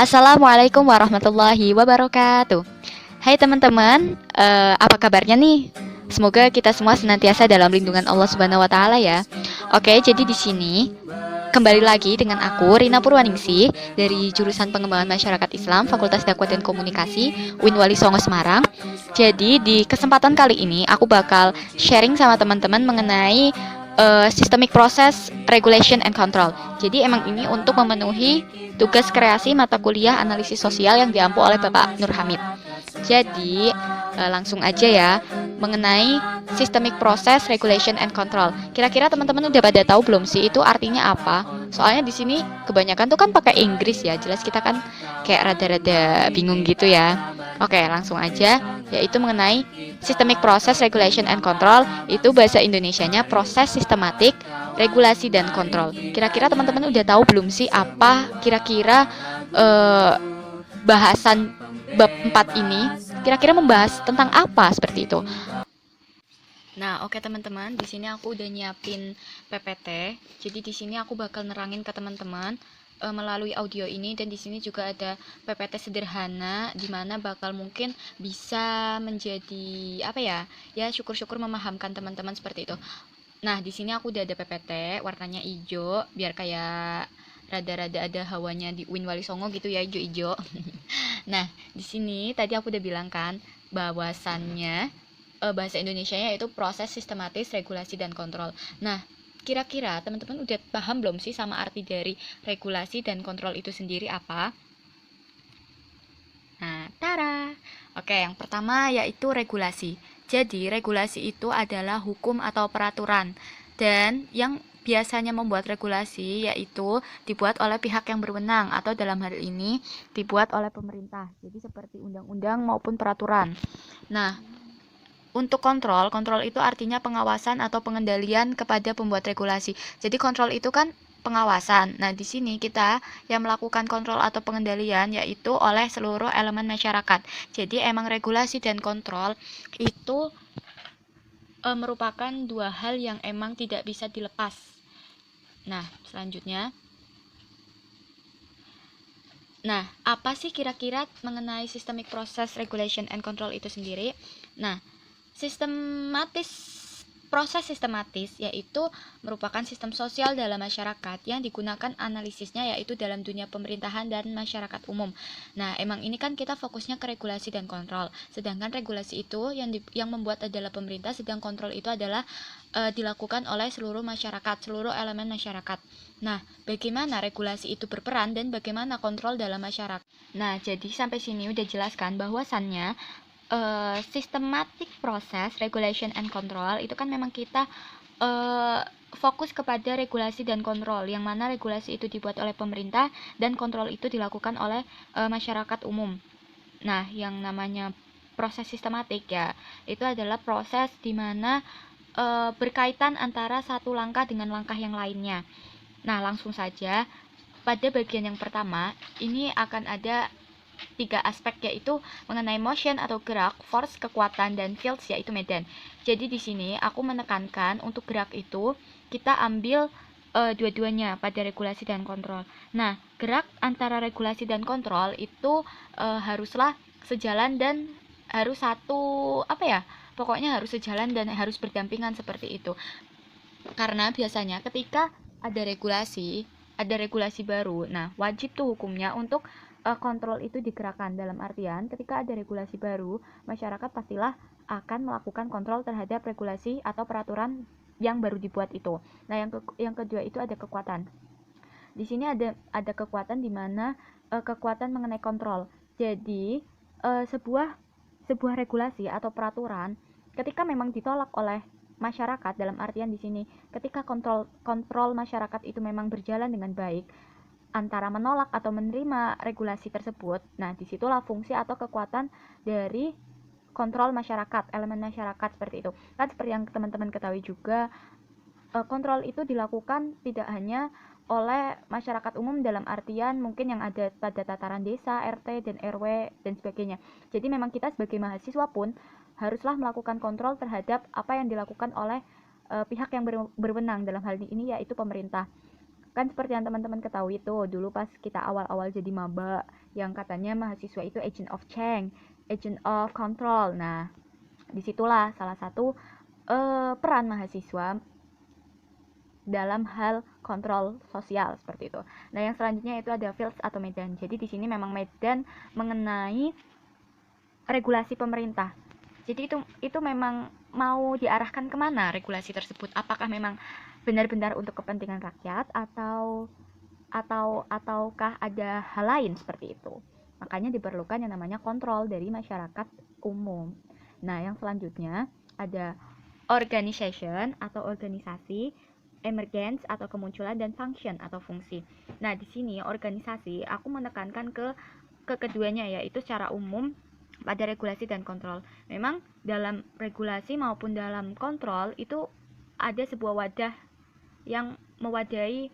Assalamualaikum warahmatullahi wabarakatuh. Hai teman-teman, apa kabarnya nih? Semoga kita semua senantiasa dalam lindungan Allah Subhanahu wa taala ya. Oke, jadi di sini kembali lagi dengan aku Rina Purwaningsih dari jurusan Pengembangan Masyarakat Islam Fakultas Dakwah dan Komunikasi UIN Wali Songo Semarang. Jadi di kesempatan kali ini aku bakal sharing sama teman-teman mengenai systemic process regulation and control. Jadi emang ini untuk memenuhi tugas kreasi mata kuliah analisis sosial yang diampu oleh Bapak Nur Hamid. Jadi langsung aja ya mengenai systemic process regulation and control. Kira-kira teman-teman udah pada tahu belum sih itu artinya apa? Soalnya di sini kebanyakan tuh kan pakai Inggris ya. Jelas kita kan kayak rada-rada bingung gitu ya. Oke, langsung aja yaitu mengenai systemic process regulation and control. Itu bahasa Indonesianya proses sistematik regulasi dan kontrol. Kira-kira teman-teman udah tahu belum sih apa kira-kira eh, bahasan bab 4 ini kira-kira membahas tentang apa seperti itu. Nah, oke teman-teman, di sini aku udah nyiapin PPT. Jadi di sini aku bakal nerangin ke teman-teman melalui audio ini, dan di sini juga ada PPT sederhana di mana bakal mungkin bisa menjadi apa ya? Ya syukur-syukur memahamkan teman-teman seperti itu. Nah, di sini aku udah ada PPT warnanya hijau biar kayak rada-rada ada hawanya di Win Wali Songo gitu ya, hijau-hijau. Nah, di sini tadi aku udah bilang kan bahwasannya bahasa Indonesianya yaitu proses sistematis regulasi dan kontrol. Nah, kira-kira teman-teman udah paham belum sih sama arti dari regulasi dan kontrol itu sendiri apa? Nah, tara. Oke, yang pertama yaitu regulasi. Jadi, regulasi itu adalah hukum atau peraturan. Dan yang biasanya membuat regulasi yaitu dibuat oleh pihak yang berwenang atau dalam hal ini dibuat oleh pemerintah. Jadi seperti undang-undang maupun peraturan. Nah, untuk kontrol, kontrol itu artinya pengawasan atau pengendalian kepada pembuat regulasi. Jadi kontrol itu kan pengawasan. Nah, di sini kita yang melakukan kontrol atau pengendalian yaitu oleh seluruh elemen masyarakat. Jadi emang regulasi dan kontrol itu merupakan dua hal yang emang tidak bisa dilepas. Nah, selanjutnya. Nah, apa sih kira-kira mengenai systemic process regulation and control itu sendiri? Nah, sistematis proses sistematis yaitu merupakan sistem sosial dalam masyarakat yang digunakan analisisnya yaitu dalam dunia pemerintahan dan masyarakat umum. Nah, emang ini kan kita fokusnya ke regulasi dan kontrol. Sedangkan regulasi itu yang membuat adalah pemerintah, sedang kontrol itu adalah dilakukan oleh seluruh masyarakat, seluruh elemen masyarakat. Nah, bagaimana regulasi itu berperan dan bagaimana kontrol dalam masyarakat? Nah, jadi sampai sini udah jelaskan bahwasannya systematic process regulation and control itu kan memang kita fokus kepada regulasi dan kontrol, yang mana regulasi itu dibuat oleh pemerintah dan kontrol itu dilakukan oleh masyarakat umum. Nah, yang namanya proses sistematik ya, itu adalah proses di mana berkaitan antara satu langkah dengan langkah yang lainnya. Nah, langsung saja pada bagian yang pertama ini akan ada tiga aspek yaitu mengenai motion atau gerak, force kekuatan, dan fields yaitu medan. Jadi di sini aku menekankan untuk gerak itu kita ambil dua-duanya pada regulasi dan kontrol. Nah, gerak antara regulasi dan kontrol itu haruslah sejalan dan harus satu apa ya? Pokoknya harus sejalan dan harus berdampingan seperti itu. Karena biasanya ketika ada regulasi baru. Nah, wajib tuh hukumnya untuk kontrol itu digerakkan. Dalam artian, ketika ada regulasi baru, masyarakat pastilah akan melakukan kontrol terhadap regulasi atau peraturan yang baru dibuat itu. Nah, yang kedua itu ada kekuatan. Di sini ada kekuatan di mana kekuatan mengenai kontrol. Jadi, sebuah regulasi atau peraturan ketika memang ditolak oleh masyarakat, dalam artian di sini ketika kontrol masyarakat itu memang berjalan dengan baik antara menolak atau menerima regulasi tersebut. Nah, disitulah fungsi atau kekuatan dari kontrol masyarakat, elemen masyarakat seperti itu. Kan seperti yang teman-teman ketahui juga, kontrol itu dilakukan tidak hanya oleh masyarakat umum dalam artian mungkin yang ada pada tataran desa, RT, dan RW, dan sebagainya. Jadi memang kita sebagai mahasiswa pun haruslah melakukan kontrol terhadap apa yang dilakukan oleh pihak yang berwenang dalam hal ini yaitu pemerintah. Kan seperti yang teman-teman ketahui tuh, dulu pas kita awal-awal jadi maba, yang katanya mahasiswa itu agent of change, agent of control. Nah, disitulah salah satu peran mahasiswa dalam hal kontrol sosial seperti itu. Nah, yang selanjutnya itu ada fields atau medan. Jadi di sini memang medan mengenai regulasi pemerintah. Jadi itu memang mau diarahkan kemana regulasi tersebut? Apakah memang benar-benar untuk kepentingan rakyat ataukah ada hal lain seperti itu? Makanya diperlukan yang namanya kontrol dari masyarakat umum. Nah, yang selanjutnya ada organization atau organisasi, emergence atau kemunculan, dan function atau fungsi. Nah, di sini organisasi aku menekankan ke keduanya, yaitu secara umum pada regulasi dan kontrol. Memang dalam regulasi maupun dalam kontrol itu ada sebuah wadah yang mewadahi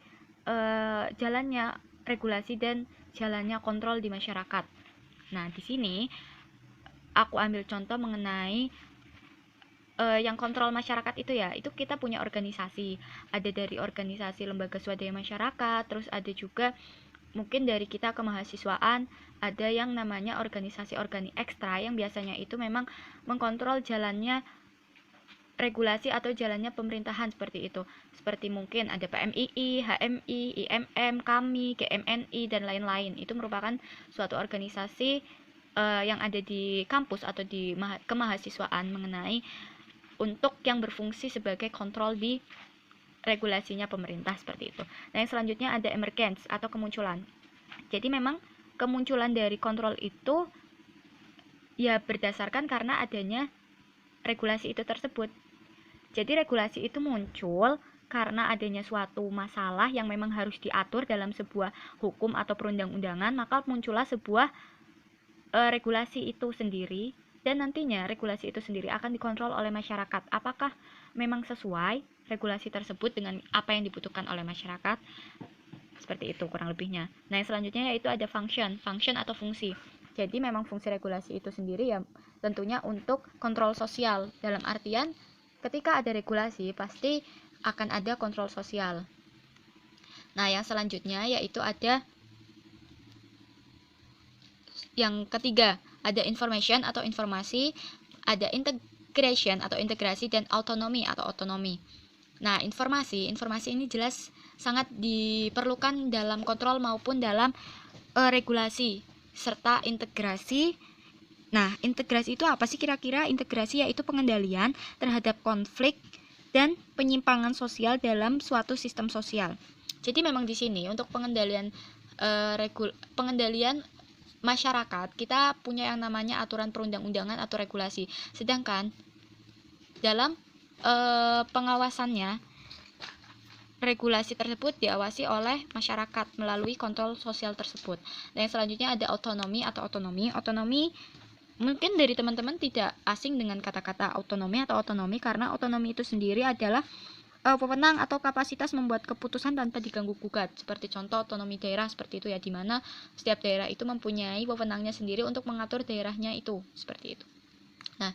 jalannya regulasi dan jalannya kontrol di masyarakat. Nah, di sini aku ambil contoh mengenai yang kontrol masyarakat itu ya, itu kita punya organisasi, ada dari organisasi lembaga swadaya masyarakat, terus ada juga mungkin dari kita kemahasiswaan, ada yang namanya organisasi organi ekstra yang biasanya itu memang mengkontrol jalannya regulasi atau jalannya pemerintahan seperti itu. Seperti mungkin ada PMII, HMI, IMM, KAMI, GMNI, dan lain-lain. Itu merupakan suatu organisasi yang ada di kampus atau di kemahasiswaan mengenai untuk yang berfungsi sebagai kontrol di regulasinya pemerintah seperti itu. Nah, yang selanjutnya ada emergence atau kemunculan. Jadi memang kemunculan dari kontrol itu ya berdasarkan karena adanya regulasi itu tersebut. Jadi regulasi itu muncul karena adanya suatu masalah yang memang harus diatur dalam sebuah hukum atau perundang-undangan, maka muncullah sebuah regulasi itu sendiri. Dan nantinya regulasi itu sendiri akan dikontrol oleh masyarakat. Apakah memang sesuai regulasi tersebut dengan apa yang dibutuhkan oleh masyarakat? Seperti itu kurang lebihnya. Nah, yang selanjutnya yaitu ada function atau fungsi. Jadi memang fungsi regulasi itu sendiri ya tentunya untuk kontrol sosial. Dalam artian ketika ada regulasi pasti akan ada kontrol sosial. Nah, yang selanjutnya yaitu ada yang ketiga, ada information atau informasi, ada integration atau integrasi, dan autonomy atau otonomi. Nah, informasi ini jelas sangat diperlukan dalam kontrol maupun dalam regulasi, serta integrasi. Nah, integrasi itu apa sih kira-kira? Integrasi yaitu pengendalian terhadap konflik dan penyimpangan sosial dalam suatu sistem sosial. Jadi memang di sini untuk pengendalian pengendalian masyarakat, kita punya yang namanya aturan perundang-undangan atau regulasi. Sedangkan dalam pengawasannya, regulasi tersebut diawasi oleh masyarakat melalui kontrol sosial tersebut. Dan yang selanjutnya ada otonomi atau otonomi. Otonomi mungkin dari teman-teman tidak asing dengan kata-kata otonomi atau otonomi, karena otonomi itu sendiri adalah wewenang atau kapasitas membuat keputusan tanpa diganggu gugat. Seperti contoh otonomi daerah seperti itu ya, di mana setiap daerah itu mempunyai wewenangnya sendiri untuk mengatur daerahnya itu, seperti itu. Nah,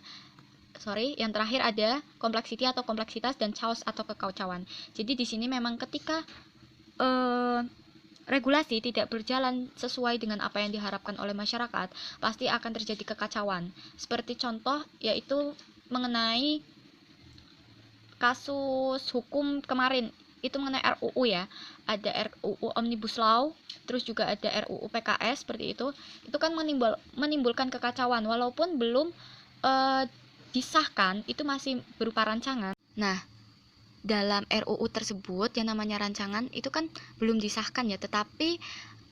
yang terakhir ada complexity atau kompleksitas dan chaos atau kekacauan. Jadi di sini memang ketika regulasi tidak berjalan sesuai dengan apa yang diharapkan oleh masyarakat, pasti akan terjadi kekacauan. Seperti contoh yaitu mengenai kasus hukum kemarin itu mengenai RUU ya, ada RUU Omnibus Law, terus juga ada RUU PKS seperti itu kan menimbulkan kekacauan walaupun belum disahkan, itu masih berupa rancangan. Nah, dalam RUU tersebut yang namanya rancangan itu kan belum disahkan ya, tetapi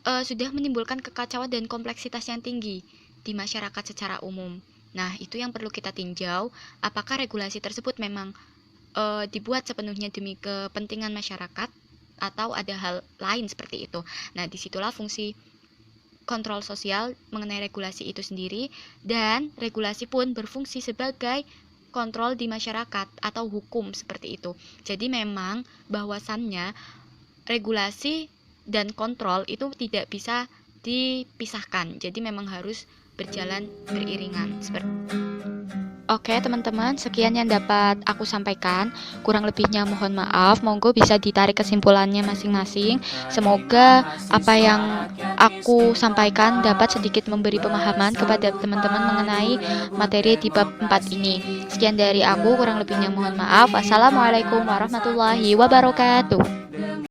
sudah menimbulkan kekacauan dan kompleksitas yang tinggi di masyarakat secara umum. Nah, itu yang perlu kita tinjau, apakah regulasi tersebut memang dibuat sepenuhnya demi kepentingan masyarakat atau ada hal lain seperti itu. Nah, disitulah fungsi kontrol sosial mengenai regulasi itu sendiri, dan regulasi pun berfungsi sebagai kontrol di masyarakat atau hukum seperti itu. Jadi memang bahwasannya regulasi dan kontrol itu tidak bisa dipisahkan. Jadi memang harus berjalan beriringan. Oke teman-teman, sekian yang dapat aku sampaikan. Kurang lebihnya mohon maaf. Monggo bisa ditarik kesimpulannya masing-masing. Semoga apa yang aku sampaikan dapat sedikit memberi pemahaman kepada teman-teman mengenai materi di bab 4 ini. Sekian dari aku, kurang lebihnya mohon maaf. Wassalamualaikum warahmatullahi wabarakatuh.